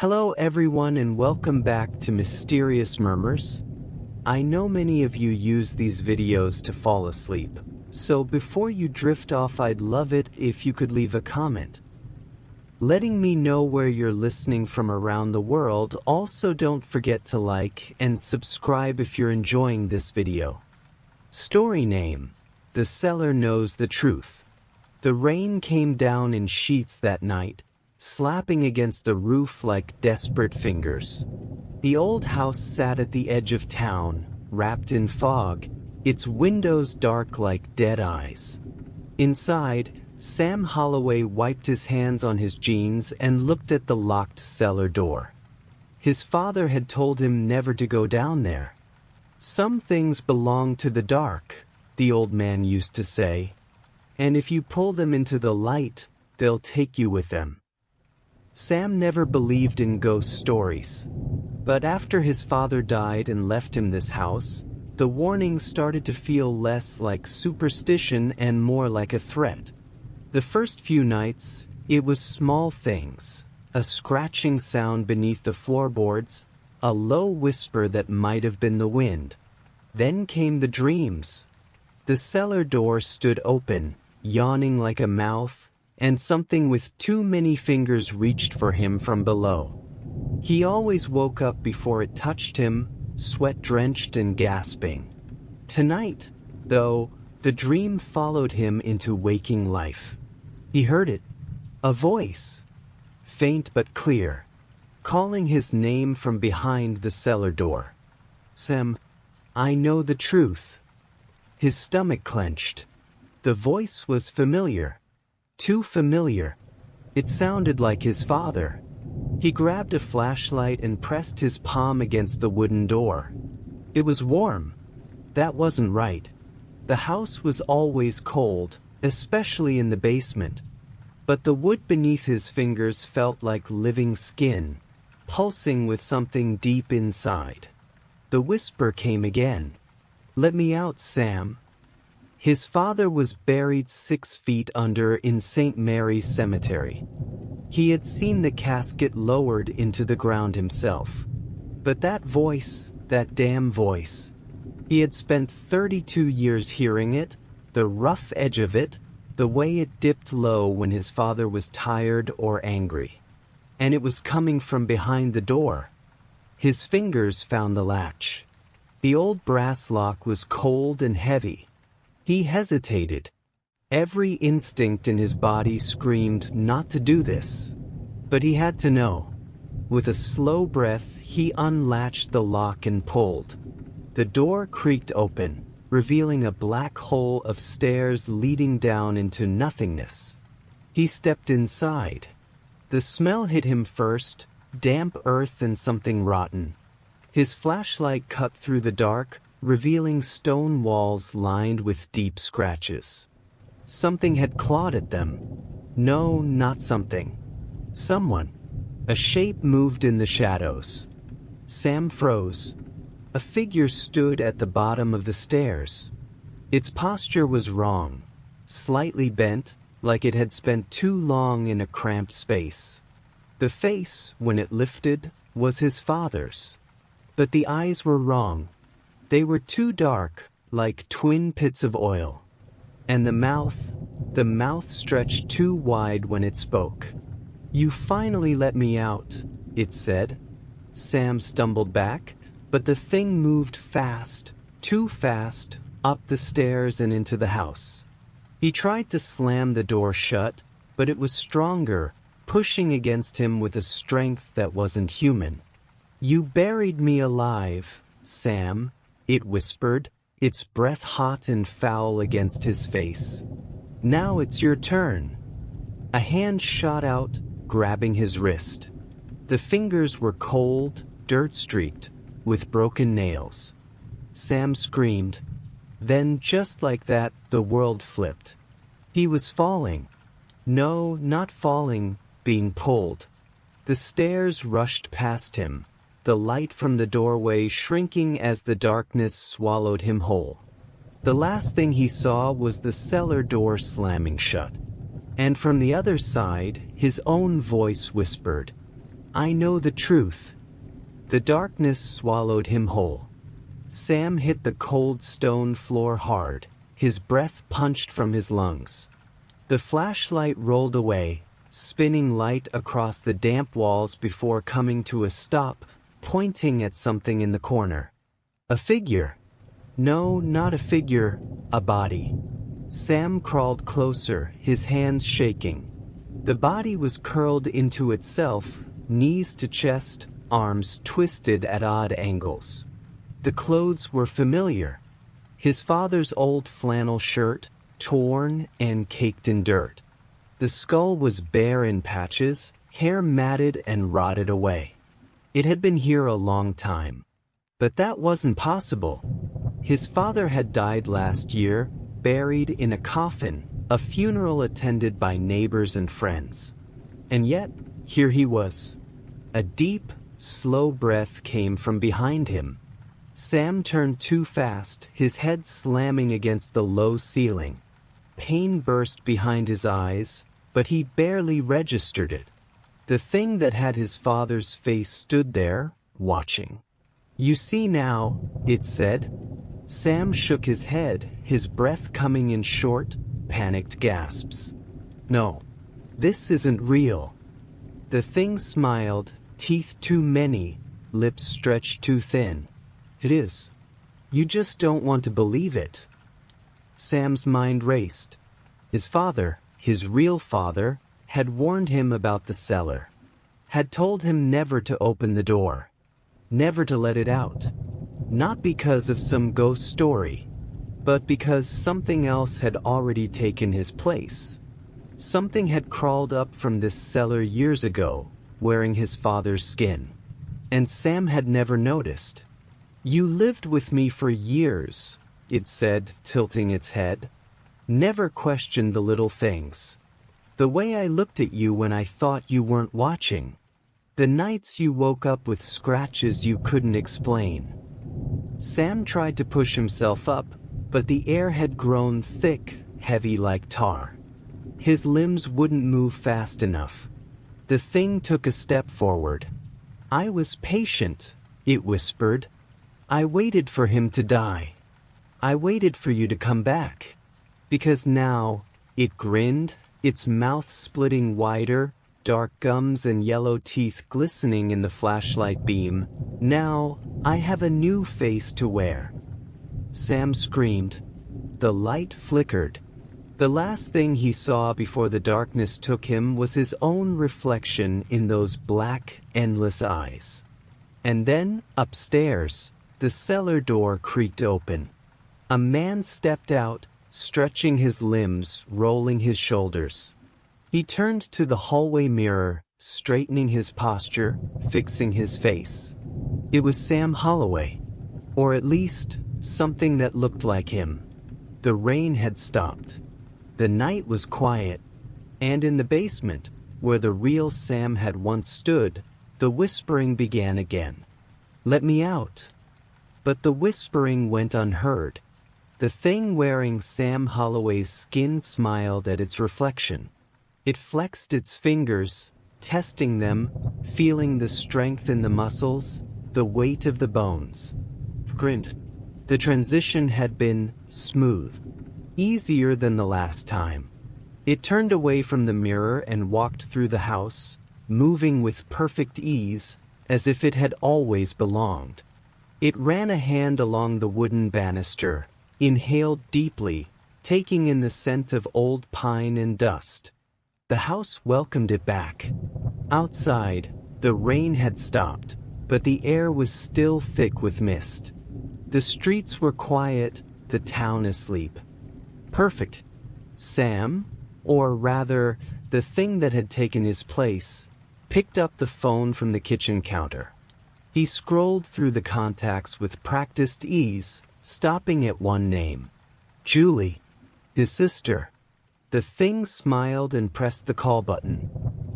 Hello everyone and welcome back to Mysterious Murmurs. I know many of you use these videos to fall asleep, so before you drift off I'd love it if you could leave a comment letting me know where you're listening from around the world. Also don't forget to like and subscribe if you're enjoying this video. Story name: The Cellar Knows the Truth. The rain came down in sheets that night, slapping against the roof like desperate fingers. The old house sat at the edge of town, wrapped in fog, its windows dark like dead eyes. Inside, Sam Holloway wiped his hands on his jeans and looked at the locked cellar door. His father had told him never to go down there. Some things belong to the dark, the old man used to say, and if you pull them into the light, they'll take you with them. Sam never believed in ghost stories. But after his father died and left him this house, the warnings started to feel less like superstition and more like a threat. The first few nights, it was small things: a scratching sound beneath the floorboards, a low whisper that might have been the wind. Then came the dreams. The cellar door stood open, yawning like a mouth, and something with too many fingers reached for him from below. He always woke up before it touched him, sweat-drenched and gasping. Tonight, though, the dream followed him into waking life. He heard it, a voice, faint but clear, calling his name from behind the cellar door. "Sam, I know the truth." His stomach clenched. The voice was familiar. Too familiar. It sounded like his father. He grabbed a flashlight and pressed his palm against the wooden door. It was warm. That wasn't right. The house was always cold, especially in the basement. But the wood beneath his fingers felt like living skin, pulsing with something deep inside. The whisper came again. "Let me out, Sam." His father was buried 6 feet under in St. Mary's Cemetery. He had seen the casket lowered into the ground himself. But that voice, that damn voice, he had spent 32 years hearing it, the rough edge of it, the way it dipped low when his father was tired or angry. And it was coming from behind the door. His fingers found the latch. The old brass lock was cold and heavy. He hesitated. Every instinct in his body screamed not to do this. But he had to know. With a slow breath, he unlatched the lock and pulled. The door creaked open, revealing a black hole of stairs leading down into nothingness. He stepped inside. The smell hit him first, damp earth and something rotten. His flashlight cut through the dark, revealing stone walls lined with deep scratches. Something had clawed at them. No, not something. Someone. A shape moved in the shadows. Sam froze. A figure stood at the bottom of the stairs. Its posture was wrong, slightly bent, like it had spent too long in a cramped space. The face, when it lifted, was his father's. But the eyes were wrong. They were too dark, like twin pits of oil. And the mouth stretched too wide when it spoke. "You finally let me out," it said. Sam stumbled back, but the thing moved fast, too fast, up the stairs and into the house. He tried to slam the door shut, but it was stronger, pushing against him with a strength that wasn't human. "You buried me alive, Sam," it whispered, its breath hot and foul against his face. "Now it's your turn." A hand shot out, grabbing his wrist. The fingers were cold, dirt-streaked, with broken nails. Sam screamed. Then, just like that, the world flipped. He was falling. No, not falling, being pulled. The stairs rushed past him, the light from the doorway shrinking as the darkness swallowed him whole. The last thing he saw was the cellar door slamming shut. And from the other side, his own voice whispered, I know the truth. The darkness swallowed him whole. Sam hit the cold stone floor hard, his breath punched from his lungs. The flashlight rolled away, spinning light across the damp walls before coming to a stop, pointing at something in the corner. A figure. No, not a figure, a body. Sam crawled closer, his hands shaking. The body was curled into itself, knees to chest, arms twisted at odd angles. The clothes were familiar. His father's old flannel shirt, torn and caked in dirt. The skull was bare in patches, hair matted and rotted away. It had been here a long time. But that wasn't possible. His father had died last year, buried in a coffin, a funeral attended by neighbors and friends. And yet, here he was. A deep, slow breath came from behind him. Sam turned too fast, his head slamming against the low ceiling. Pain burst behind his eyes, but he barely registered it. The thing that had his father's face stood there, watching. You see now, it said. Sam shook his head, his breath coming in short, panicked gasps. No, this isn't real. The thing smiled, teeth too many, lips stretched too thin. It is. You just don't want to believe it. Sam's mind raced. His father, his real father, had warned him about the cellar. Had told him never to open the door. Never to let it out. Not because of some ghost story, but because something else had already taken his place. Something had crawled up from this cellar years ago, wearing his father's skin. And Sam had never noticed. You lived with me for years, it said, tilting its head. Never questioned the little things. The way I looked at you when I thought you weren't watching. The nights you woke up with scratches you couldn't explain. Sam tried to push himself up, but the air had grown thick, heavy like tar. His limbs wouldn't move fast enough. The thing took a step forward. I was patient, it whispered. I waited for him to die. I waited for you to come back. Because now, it grinned, its mouth splitting wider, dark gums and yellow teeth glistening in the flashlight beam. Now, I have a new face to wear. Sam screamed. The light flickered. The last thing he saw before the darkness took him was his own reflection in those black, endless eyes. And then, upstairs, the cellar door creaked open. A man stepped out, stretching his limbs, rolling his shoulders. He turned to the hallway mirror, straightening his posture, fixing his face. It was Sam Holloway. Or at least, something that looked like him. The rain had stopped. The night was quiet. And in the basement, where the real Sam had once stood, the whispering began again. Let me out. But the whispering went unheard. The thing wearing Sam Holloway's skin smiled at its reflection. It flexed its fingers, testing them, feeling the strength in the muscles, the weight of the bones. Grinned. The transition had been smooth, easier than the last time. It turned away from the mirror and walked through the house, moving with perfect ease, as if it had always belonged. It ran a hand along the wooden banister, inhaled deeply, taking in the scent of old pine and dust. The house welcomed it back. Outside, the rain had stopped, but the air was still thick with mist. The streets were quiet, the town asleep. Perfect. Sam, or rather, the thing that had taken his place, picked up the phone from the kitchen counter. He scrolled through the contacts with practiced ease, stopping at one name. Julie, his sister. The thing smiled and pressed the call button.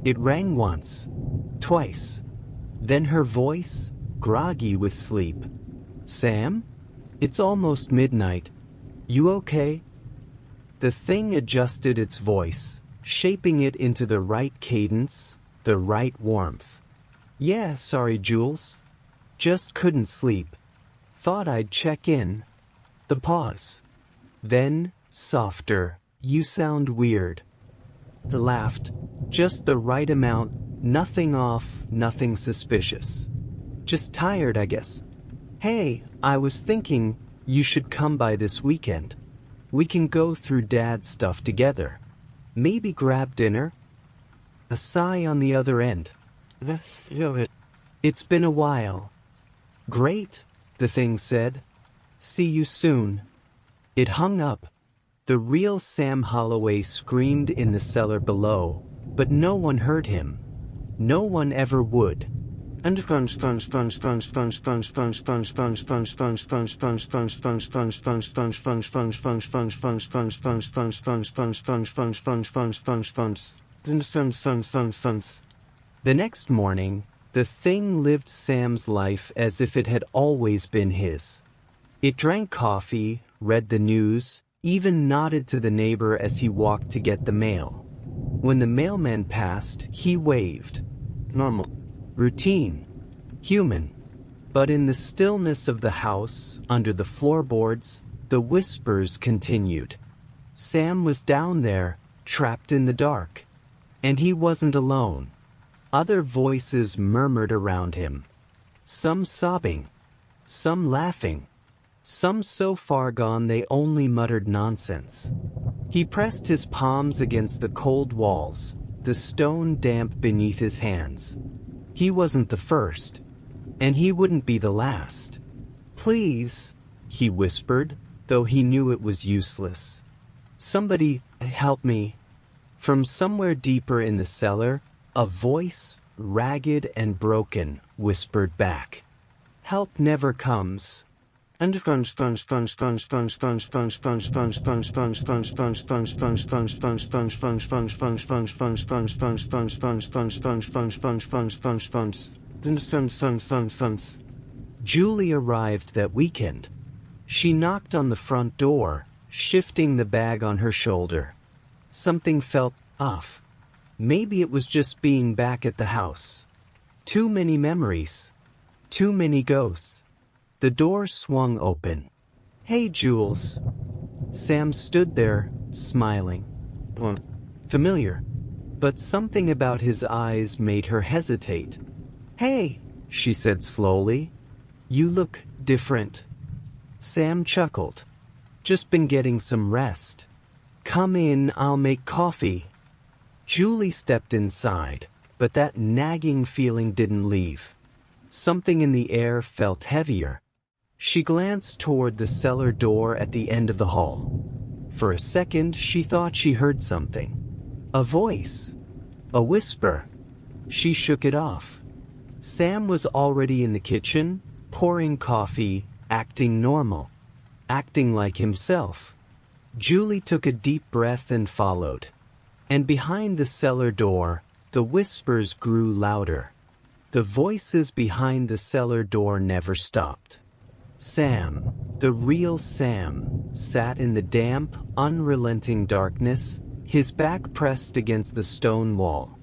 It rang once, twice. Then her voice, groggy with sleep. Sam? It's almost midnight. You okay? The thing adjusted its voice, shaping it into the right cadence, the right warmth. Yeah, sorry, Jules. Just couldn't sleep. Thought I'd check in. The pause. Then, softer. You sound weird. The laughed. Just the right amount. Nothing off, nothing suspicious. Just tired, I guess. Hey, I was thinking you should come by this weekend. We can go through Dad's stuff together. Maybe grab dinner? A sigh on the other end. It's been a while. Great, the thing said. See you soon. It hung up. The real Sam Holloway screamed in the cellar below, but no one heard him. No one ever would. And the next morning, the thing lived Sam's life as if it had always been his. It drank coffee, read the news, even nodded to the neighbor as he walked to get the mail. When the mailman passed, he waved. Normal. Routine. Human. But in the stillness of the house, under the floorboards, the whispers continued. Sam was down there, trapped in the dark. And he wasn't alone. Other voices murmured around him. Some sobbing. Some laughing. Some so far gone they only muttered nonsense. He pressed his palms against the cold walls, the stone damp beneath his hands. He wasn't the first, and he wouldn't be the last. Please, he whispered, though he knew it was useless. Somebody help me. From somewhere deeper in the cellar, a voice, ragged and broken, whispered back. Help never comes. And Julie arrived that weekend. She knocked on the front door, shifting the bag on her shoulder. Something felt off. Maybe it was just being back at the house. Too many memories. Too many ghosts. The door swung open. Hey, Jules. Sam stood there, smiling. Familiar. But something about his eyes made her hesitate. Hey, she said slowly. You look different. Sam chuckled. Just been getting some rest. Come in, I'll make coffee. Julie stepped inside, but that nagging feeling didn't leave. Something in the air felt heavier. She glanced toward the cellar door at the end of the hall. For a second, she thought she heard something. A voice. A whisper. She shook it off. Sam was already in the kitchen, pouring coffee, acting normal. Acting like himself. Julie took a deep breath and followed. And behind the cellar door, the whispers grew louder. The voices behind the cellar door never stopped. Sam, the real Sam, sat in the damp, unrelenting darkness, his back pressed against the stone wall.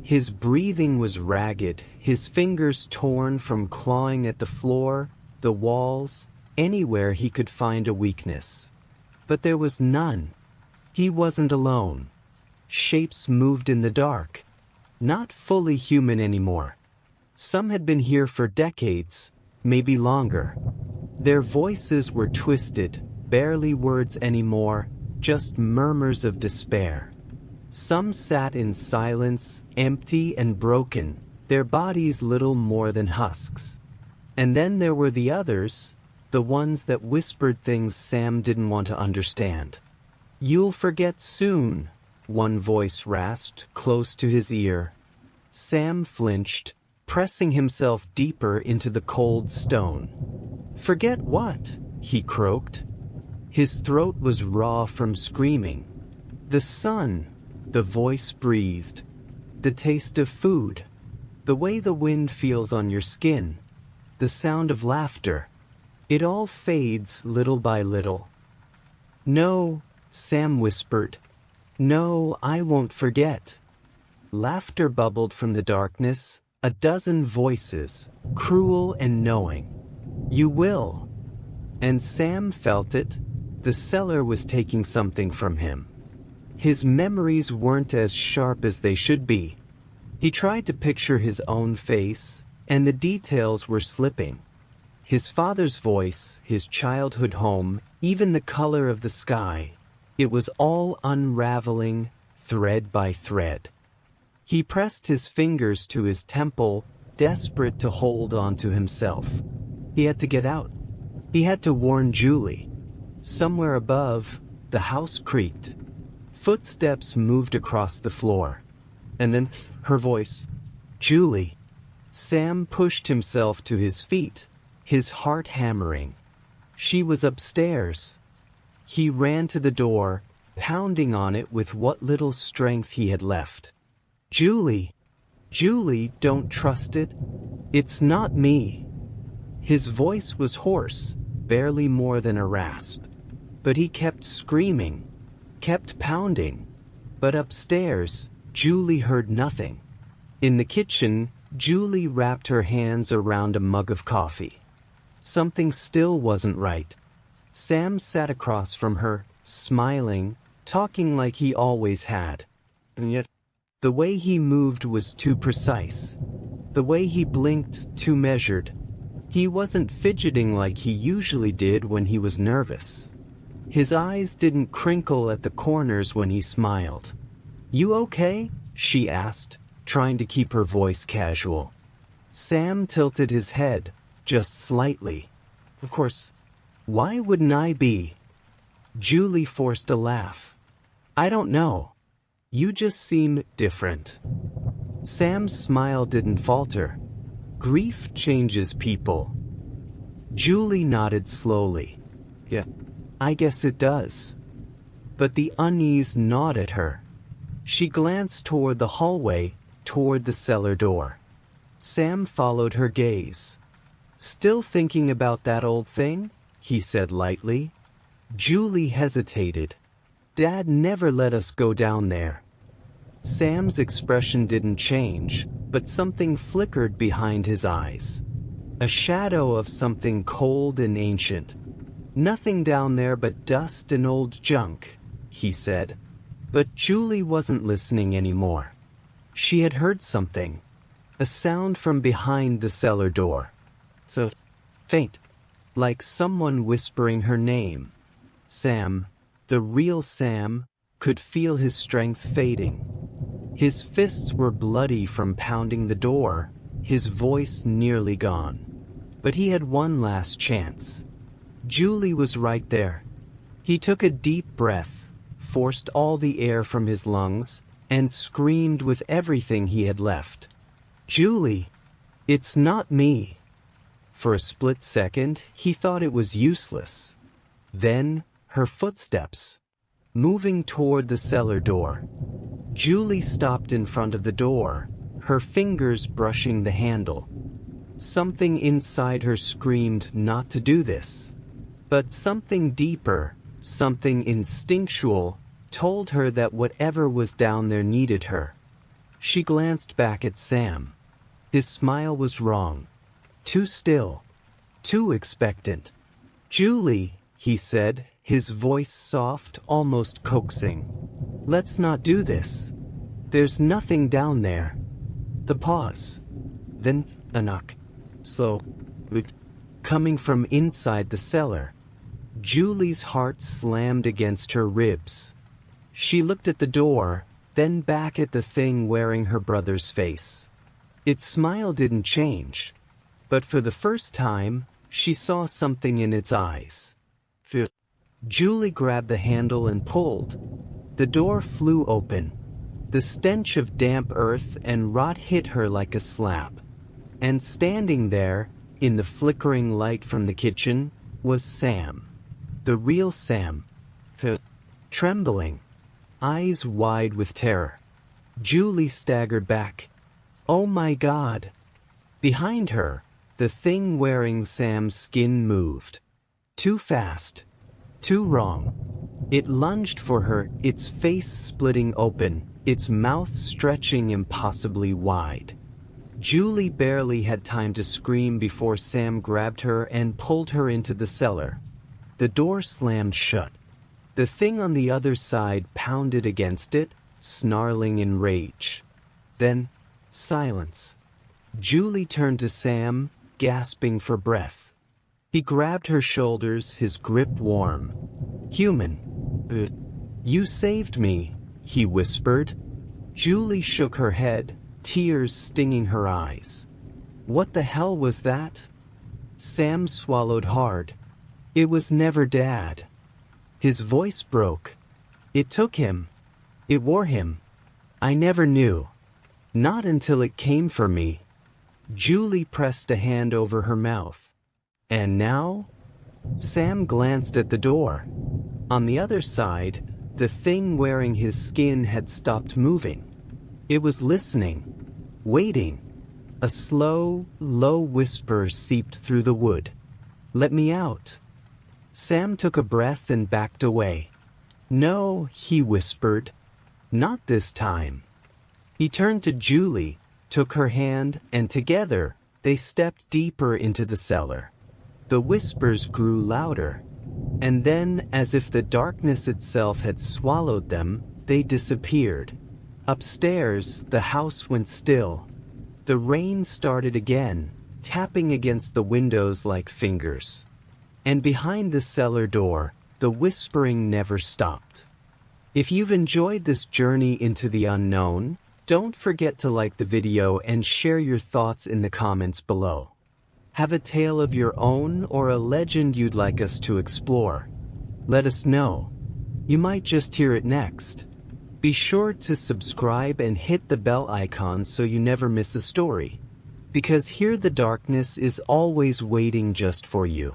His breathing was ragged, his fingers torn from clawing at the floor, the walls, anywhere he could find a weakness. But there was none. He wasn't alone. Shapes moved in the dark. Not fully human anymore. Some had been here for decades, maybe longer. Their voices were twisted, barely words anymore, just murmurs of despair. Some sat in silence, empty and broken, their bodies little more than husks. And then there were the others, the ones that whispered things Sam didn't want to understand. You'll forget soon, one voice rasped close to his ear. Sam flinched, pressing himself deeper into the cold stone. Forget what? He croaked. His throat was raw from screaming. The sun, the voice breathed. The taste of food. The way the wind feels on your skin. The sound of laughter. It all fades little by little. No, Sam whispered. No, I won't forget. Laughter bubbled from the darkness, A dozen voices, cruel and knowing. You will. And Sam felt it. The cellar was taking something from him. His memories weren't as sharp as they should be. He tried to picture his own face, and the details were slipping. His father's voice, his childhood home, even the color of the sky. It was all unraveling, thread by thread. He pressed his fingers to his temple, desperate to hold on to himself. He had to get out. He had to warn Julie. Somewhere above, the house creaked. Footsteps moved across the floor. And then, her voice. Julie. Sam pushed himself to his feet, his heart hammering. She was upstairs. He ran to the door, pounding on it with what little strength he had left. Julie. Julie, don't trust it. It's not me. His voice was hoarse, barely more than a rasp. But he kept screaming, kept pounding. But upstairs, Julie heard nothing. In the kitchen, Julie wrapped her hands around a mug of coffee. Something still wasn't right. Sam sat across from her, smiling, talking like he always had. And yet, the way he moved was too precise. The way he blinked, too measured. He wasn't fidgeting like he usually did when he was nervous. His eyes didn't crinkle at the corners when he smiled. You okay? She asked, trying to keep her voice casual. Sam tilted his head, just slightly. Of course, why wouldn't I be? Julie forced a laugh. I don't know. You just seem different. Sam's smile didn't falter. Grief changes people. Julie nodded slowly. Yeah, I guess it does. But the unease gnawed at her. She glanced toward the hallway, toward the cellar door. Sam followed her gaze. Still thinking about that old thing? He said lightly. Julie hesitated. Dad never let us go down there. Sam's expression didn't change, but something flickered behind his eyes. A shadow of something cold and ancient. Nothing down there but dust and old junk, he said. But Julie wasn't listening anymore. She had heard something. A sound from behind the cellar door. So faint, like someone whispering her name. Sam, the real Sam, could feel his strength fading. His fists were bloody from pounding the door, his voice nearly gone. But he had one last chance. Julie was right there. He took a deep breath, forced all the air from his lungs, and screamed with everything he had left. Julie, it's not me. For a split second, he thought it was useless. Then, her footsteps, moving toward the cellar door. Julie stopped in front of the door, her fingers brushing the handle. Something inside her screamed not to do this. But something deeper, something instinctual, told her that whatever was down there needed her. She glanced back at Sam. His smile was wrong. Too still. Too expectant. Julie, he said, his voice soft, almost coaxing. Let's not do this. There's nothing down there. The pause. Then a knock. Slow. Coming from inside the cellar. Julie's heart slammed against her ribs. She looked at the door, then back at the thing wearing her brother's face. Its smile didn't change, but for the first time, she saw something in its eyes. Julie grabbed the handle and pulled. The door flew open. The stench of damp earth and rot hit her like a slap. And standing there, in the flickering light from the kitchen, was Sam. The real Sam. Trembling. Eyes wide with terror. Julie staggered back. Oh my God! Behind her, the thing wearing Sam's skin moved. Too fast. Too wrong. It lunged for her, its face splitting open, its mouth stretching impossibly wide. Julie barely had time to scream before Sam grabbed her and pulled her into the cellar. The door slammed shut. The thing on the other side pounded against it, snarling in rage. Then, silence. Julie turned to Sam, gasping for breath. He grabbed her shoulders, his grip warm. "Human. You saved me," he whispered. Julie shook her head, tears stinging her eyes. "What the hell was that?" Sam swallowed hard. "It was never Dad." His voice broke. "It took him. It wore him. I never knew. Not until it came for me." Julie pressed a hand over her mouth. "And now?" Sam glanced at the door. On the other side, the thing wearing his skin had stopped moving. It was listening, waiting. A slow, low whisper seeped through the wood. "Let me out." Sam took a breath and backed away. "No," he whispered. "Not this time." He turned to Julie, took her hand, and together, they stepped deeper into the cellar. The whispers grew louder. And then, as if the darkness itself had swallowed them, they disappeared. Upstairs, the house went still. The rain started again, tapping against the windows like fingers. And behind the cellar door, the whispering never stopped. If you've enjoyed this journey into the unknown, don't forget to like the video and share your thoughts in the comments below. Have a tale of your own or a legend you'd like us to explore? Let us know. You might just hear it next. Be sure to subscribe and hit the bell icon so you never miss a story. Because Hear the Darkness is always waiting just for you.